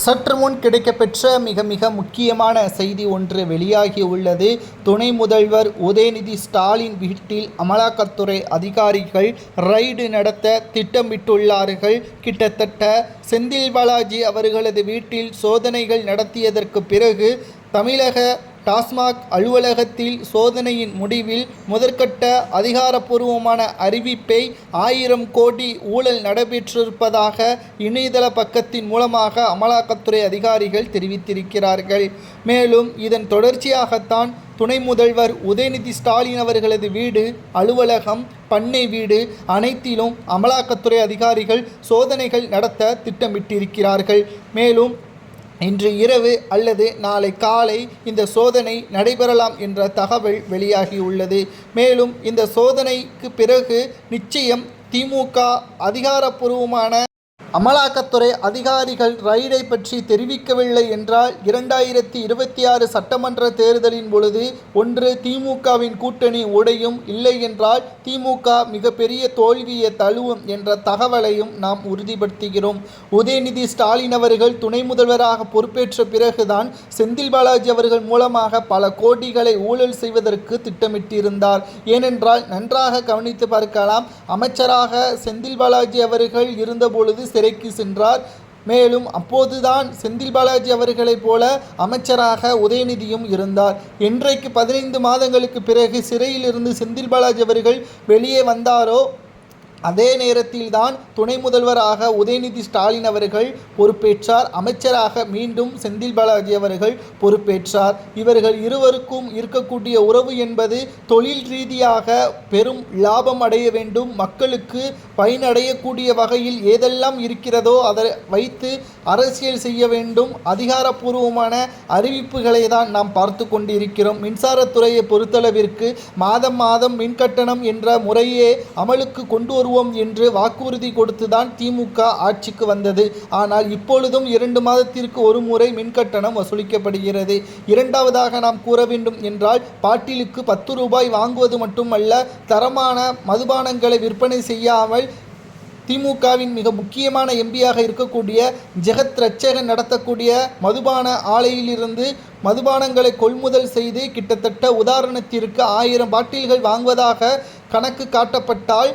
சற்று முன் கிடைக்கப்பெற்ற மிக முக்கியமான செய்தி ஒன்று வெளியாகி உள்ளது. துணை முதல்வர் உதயநிதி ஸ்டாலின் வீட்டில் அமலாக்கத்துறை அதிகாரிகள் ரைடு நடத்த திட்டமிட்டுள்ளார்கள். கிட்டத்தட்ட செந்தில் பாலாஜி அவர்களது வீட்டில் சோதனைகள் நடத்தியதற்கு பிறகு தமிழக டாஸ்மாக் அலுவலகத்தில் சோதனையின் முடிவில் முதற்கட்ட அதிகாரப்பூர்வமான அறிவிப்பை 1000 கோடி ஊழல் நடைபெற்றிருப்பதாக இணையதள பக்கத்தின் மூலமாக அமலாக்கத்துறை அதிகாரிகள் தெரிவித்திருக்கிறார்கள். மேலும் இதன் தொடர்ச்சியாகத்தான் துணை முதல்வர் உதயநிதி ஸ்டாலின் அவர்களது வீடு, அலுவலகம், பண்ணை வீடு அனைத்திலும் அமலாக்கத்துறை அதிகாரிகள் சோதனைகள் நடத்த திட்டமிட்டிருக்கிறார்கள். மேலும் இன்று இரவு அல்லது நாளை காலை இந்த சோதனை நடைபெறலாம் என்ற தகவல் வெளியாகியுள்ளது. மேலும் இந்த சோதனைக்கு பிறகு நிச்சயம் திமுக அதிகாரப்பூர்வமான அமலாக்கத்துறை அதிகாரிகள் ரைடை பற்றி தெரிவிக்கவில்லை என்றால் 2026 சட்டமன்ற தேர்தலின் பொழுது ஒன்று திமுகவின் கூட்டணி உடையும், இல்லை என்றால் திமுக மிகப்பெரிய தோல்வியை தழுவும் என்ற தகவலையும் நாம் உறுதிப்படுத்துகிறோம். உதயநிதி ஸ்டாலின் அவர்கள் துணை முதல்வராக பொறுப்பேற்ற பிறகுதான் செந்தில் பாலாஜி அவர்கள் மூலமாக பல கோடிகளை ஊழல் செய்வதற்கு திட்டமிட்டிருந்தார். ஏனென்றால் நன்றாக கவனித்து பார்க்கலாம், அமைச்சராக செந்தில் பாலாஜி அவர்கள் இருந்தபொழுது சிறைக்கு சென்றார். மேலும் அப்போதுதான் செந்தில் பாலாஜி அவர்களைப் போல அமைச்சராக உதயநிதியும் இருந்தார். இன்றைக்கு 15 மாதங்களுக்கு பிறகு சிறையிலிருந்து செந்தில் பாலாஜி அவர்கள் வெளியே வந்தாரோ அதே நேரத்தில் தான் துணை முதல்வராக உதயநிதி ஸ்டாலின் அவர்கள் பொறுப்பேற்றார். அமைச்சராக மீண்டும் செந்தில் பாலாஜி அவர்கள் பொறுப்பேற்றார். இவர்கள் இருவருக்கும் இருக்கக்கூடிய உறவு என்பது தொழில் ரீதியாக பெரும் லாபம் அடைய வேண்டும், மக்களுக்கு பயனடையக்கூடிய வகையில் ஏதெல்லாம் இருக்கிறதோ அதை வைத்து அரசியல் செய்ய வேண்டும். அதிகாரப்பூர்வமான அறிவிப்புகளை தான் நாம் பார்த்து கொண்டிருக்கிறோம். மின்சாரத்துறையை பொறுத்தளவிற்கு மாதம் மின்கட்டணம் என்ற முறையே அமலுக்கு கொண்டு வருவோம் என்று வாக்குறுதி கொடுத்துதான் திமுக ஆட்சிக்கு வந்தது. ஆனால் இப்பொழுதும் 2 மாதத்திற்கு ஒரு முறை மின்கட்டணம் வசூலிக்கப்படுகிறது. இரண்டாவதாக நாம் கூற வேண்டும் என்றால் பாட்டிலுக்கு 10 ரூபாய் வாங்குவது மட்டுமல்ல, தரமான மதுபானங்களை விற்பனை செய்யாமல் திமுகவின் மிக முக்கியமான எம்பியாக இருக்கக்கூடிய ஜெகத் ரட்சகன் நடத்தக்கூடிய மதுபான ஆலையிலிருந்து மதுபானங்களை கொள்முதல் செய்து கிட்டத்தட்ட உதாரணத்திற்கு 1000 பாட்டில்கள் வாங்குவதாக கணக்கு காட்டப்பட்டால்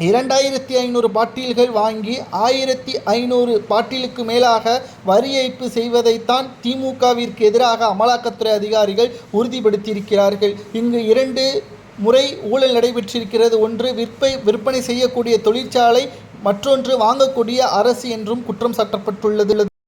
2500 பாட்டில்கள் வாங்கி 1500 பாட்டிலுக்கு மேலாக வரி ஏய்ப்பு செய்வதைத்தான் திமுகவிற்கு எதிராக அமலாக்கத்துறை அதிகாரிகள் உறுதிப்படுத்தியிருக்கிறார்கள். இங்கு 2 முறை ஊழல் நடைபெற்றிருக்கிறது. ஒன்று விற்பனை செய்யக்கூடிய தொழிற்சாலை, மற்றொன்று வாங்கக்கூடிய அரசு என்றும் குற்றம் சாட்டப்பட்டுள்ளது.